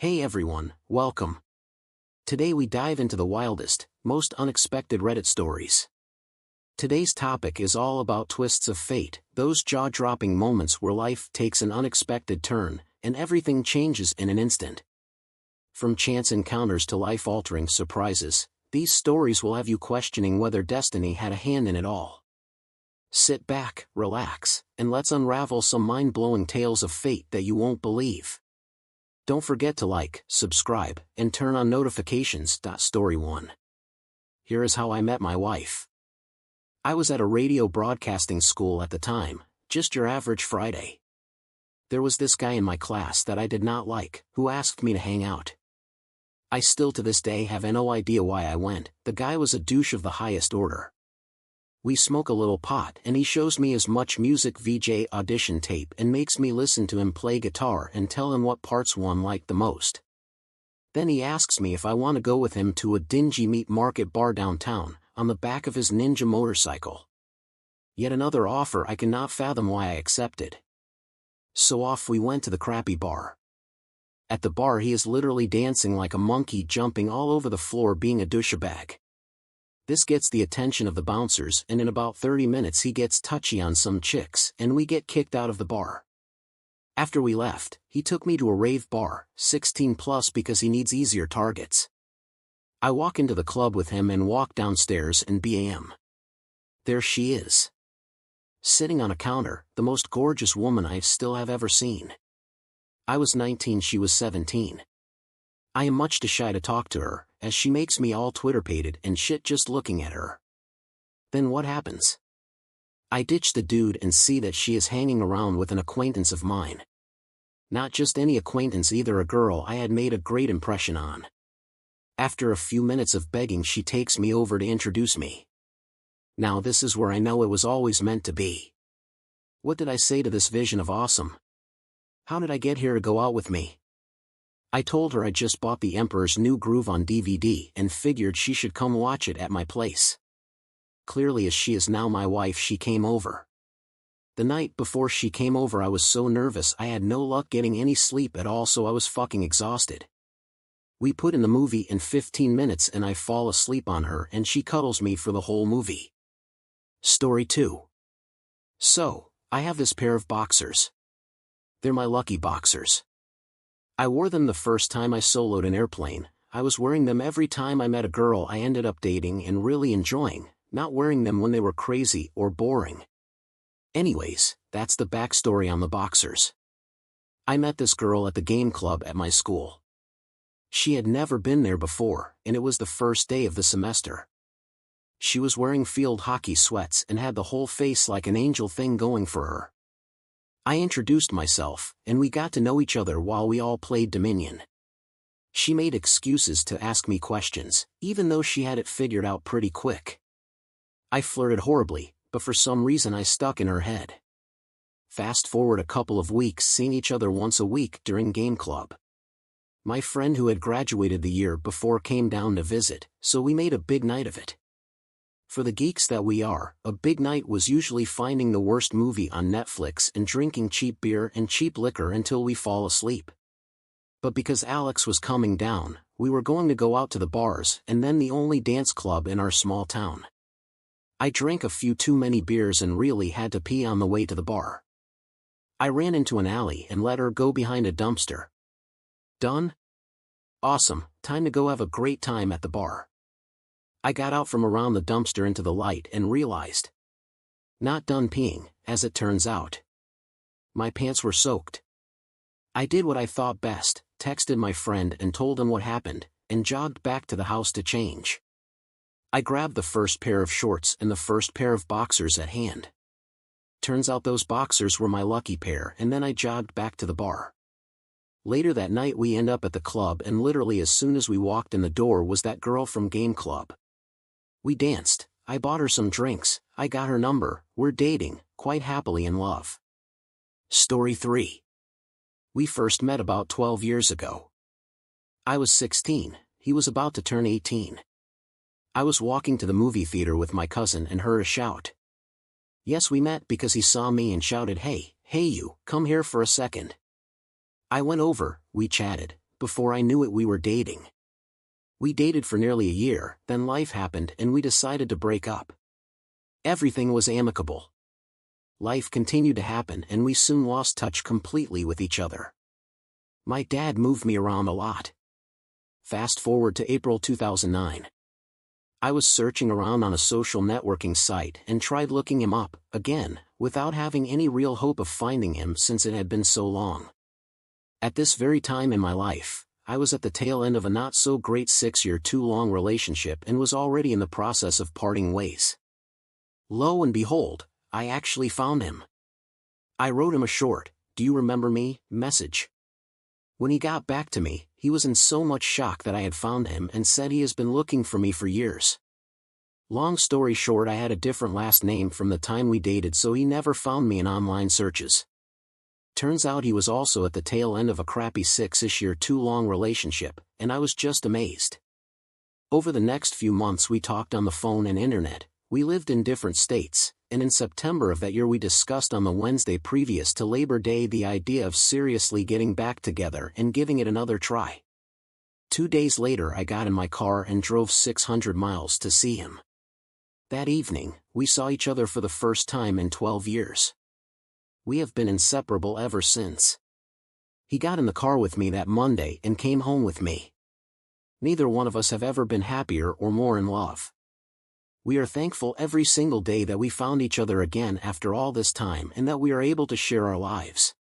Hey everyone, welcome. Today we dive into the wildest, most unexpected Reddit stories. Today's topic is all about twists of fate, those jaw-dropping moments where life takes an unexpected turn, and everything changes in an instant. From chance encounters to life-altering surprises, these stories will have you questioning whether destiny had a hand in it all. Sit back, relax, and let's unravel some mind-blowing tales of fate that you won't believe. Don't forget to like, subscribe, and turn on notifications. Story 1. Here is how I met my wife. I was at a radio broadcasting school at the time, just your average Friday. There was this guy in my class that I did not like, who asked me to hang out. I still to this day have no idea why I went. The guy was a douche of the highest order. We smoke a little pot and he shows me his Much Music VJ audition tape and makes me listen to him play guitar and tell him what parts one liked the most. Then he asks me if I want to go with him to a dingy meat market bar downtown, on the back of his Ninja motorcycle. Yet another offer I cannot fathom why I accepted. So off we went to the crappy bar. At the bar he is literally dancing like a monkey, jumping all over the floor, being a douchebag. This gets the attention of the bouncers, and in about 30 minutes he gets touchy on some chicks and we get kicked out of the bar. After we left, he took me to a rave bar, 16 plus, because he needs easier targets. I walk into the club with him and walk downstairs, and bam! There she is. Sitting on a counter, the most gorgeous woman I still have ever seen. I was 19, she was 17. I am much too shy to talk to her, as she makes me all Twitter-pated and shit just looking at her. Then what happens? I ditch the dude and see that she is hanging around with an acquaintance of mine. Not just any acquaintance either, a girl I had made a great impression on. After a few minutes of begging, she takes me over to introduce me. Now this is where I know it was always meant to be. What did I say to this vision of awesome? How did I get here to go out with me? I told her I just bought The Emperor's New Groove on DVD and figured she should come watch it at my place. Clearly, as she is now my wife, she came over. The night before she came over I was so nervous I had no luck getting any sleep at all, so I was fucking exhausted. We put in the movie in 15 minutes and I fall asleep on her and she cuddles me for the whole movie. Story 2. So, I have this pair of boxers. They're my lucky boxers. I wore them the first time I soloed an airplane. I was wearing them every time I met a girl I ended up dating and really enjoying, not wearing them when they were crazy or boring. Anyways, that's the backstory on the boxers. I met this girl at the game club at my school. She had never been there before, and it was the first day of the semester. She was wearing field hockey sweats and had the whole face like an angel thing going for her. I introduced myself, and we got to know each other while we all played Dominion. She made excuses to ask me questions, even though she had it figured out pretty quick. I flirted horribly, but for some reason I stuck in her head. Fast forward a couple of weeks, seeing each other once a week during game club. My friend who had graduated the year before came down to visit, so we made a big night of it. For the geeks that we are, a big night was usually finding the worst movie on Netflix and drinking cheap beer and cheap liquor until we fall asleep. But because Alex was coming down, we were going to go out to the bars and then the only dance club in our small town. I drank a few too many beers and really had to pee on the way to the bar. I ran into an alley and let her go behind a dumpster. Done? Awesome, time to go have a great time at the bar. I got out from around the dumpster into the light and realized. Not done peeing, as it turns out. My pants were soaked. I did what I thought best, texted my friend and told him what happened, and jogged back to the house to change. I grabbed the first pair of shorts and the first pair of boxers at hand. Turns out those boxers were my lucky pair, and then I jogged back to the bar. Later that night we end up at the club, and literally as soon as we walked in the door was that girl from game club. We danced, I bought her some drinks, I got her number, we're dating, quite happily in love. Story 3. We first met about 12 years ago. I was 16, he was about to turn 18. I was walking to the movie theater with my cousin and heard a shout. Yes, we met because he saw me and shouted, "Hey, you, come here for a second." I went over, we chatted, Before I knew it, we were dating. We dated for nearly a year, then life happened and we decided to break up. Everything was amicable. Life continued to happen and we soon lost touch completely with each other. My dad moved me around a lot. Fast forward to April 2009. I was searching around on a social networking site and tried looking him up, again, without having any real hope of finding him since it had been so long. At this very time in my life, I was at the tail end of a not-so-great 6-year too-long relationship and was already in the process of parting ways. Lo and behold, I actually found him. I wrote him a short, "Do you remember me?" message. When he got back to me, he was in so much shock that I had found him and said he has been looking for me for years. Long story short, I had a different last name from the time we dated, so he never found me in online searches. Turns out he was also at the tail end of a crappy 6-ish-year too-long relationship, and I was just amazed. Over the next few months we talked on the phone and internet. We lived in different states, and in September of that year we discussed on the Wednesday previous to Labor Day the idea of seriously getting back together and giving it another try. 2 days later I got in my car and drove 600 miles to see him. That evening, we saw each other for the first time in 12 years. We have been inseparable ever since. He got in the car with me that Monday and came home with me. Neither one of us have ever been happier or more in love. We are thankful every single day that we found each other again after all this time and that we are able to share our lives.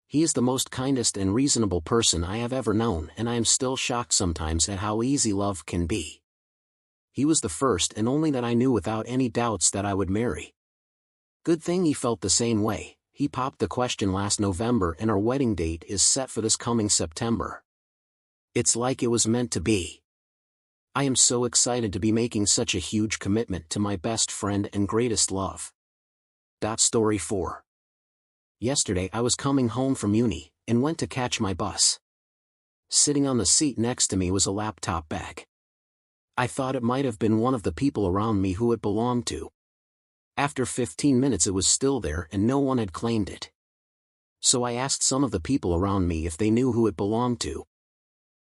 He is the most kindest and reasonable person I have ever known, and I am still shocked sometimes at how easy love can be. He was the first and only that I knew without any doubts that I would marry. Good thing he felt the same way. He popped the question last November and our wedding date is set for this coming September. It's like it was meant to be. I am so excited to be making such a huge commitment to my best friend and greatest love. Story 4. Yesterday I was coming home from uni, and went to catch my bus. Sitting on the seat next to me was a laptop bag. I thought it might have been one of the people around me who it belonged to. After 15 minutes it was still there and no one had claimed it. So I asked some of the people around me if they knew who it belonged to.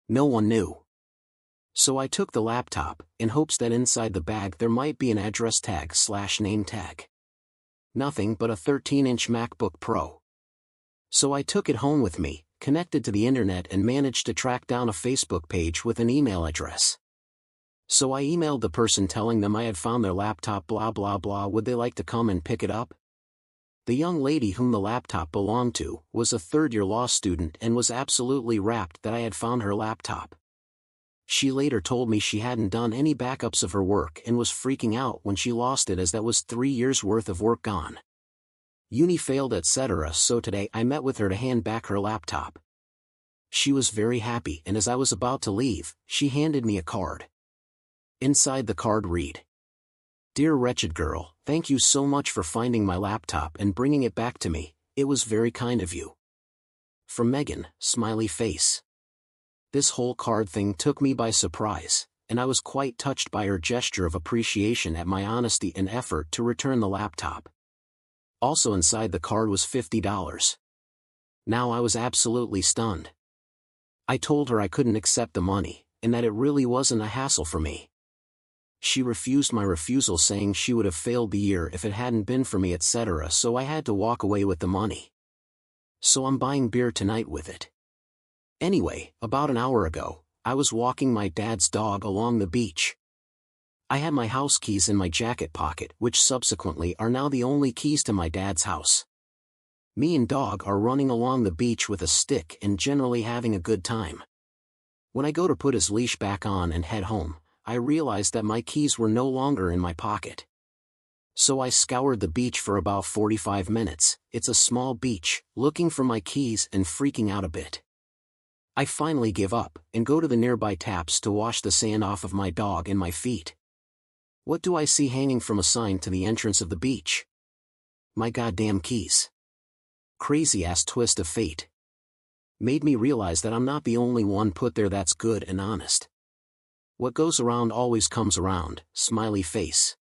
No one knew. So I took the laptop, in hopes that inside the bag there might be an address tag/name tag. Nothing but a 13-inch MacBook Pro. So I took it home with me, connected to the internet and managed to track down a Facebook page with an email address. So I emailed the person telling them I had found their laptop blah blah blah, would they like to come and pick it up? The young lady whom the laptop belonged to was a third-year law student and was absolutely rapt that I had found her laptop. She later told me she hadn't done any backups of her work and was freaking out when she lost it, as that was 3 years worth of work gone. Uni failed, etc. So today I met with her to hand back her laptop. She was very happy, and as I was about to leave, she handed me a card. Inside the card read, "Dear wretched girl, thank you so much for finding my laptop and bringing it back to me, it was very kind of you. From Megan, smiley face." This whole card thing took me by surprise, and I was quite touched by her gesture of appreciation at my honesty and effort to return the laptop. Also inside the card was $50. Now I was absolutely stunned. I told her I couldn't accept the money, and that it really wasn't a hassle for me. She refused my refusal, saying she would have failed the year if it hadn't been for me, etc. So I had to walk away with the money. So I'm buying beer tonight with it. Anyway, about an hour ago, I was walking my dad's dog along the beach. I had my house keys in my jacket pocket, which subsequently are now the only keys to my dad's house. Me and dog are running along the beach with a stick and generally having a good time. When I go to put his leash back on and head home, I realized that my keys were no longer in my pocket. So I scoured the beach for about 45 minutes, it's a small beach, looking for my keys and freaking out a bit. I finally give up, and go to the nearby taps to wash the sand off of my dog and my feet. What do I see hanging from a sign to the entrance of the beach? My goddamn keys. Crazy-ass twist of fate. Made me realize that I'm not the only one put there that's good and honest. What goes around always comes around, smiley face.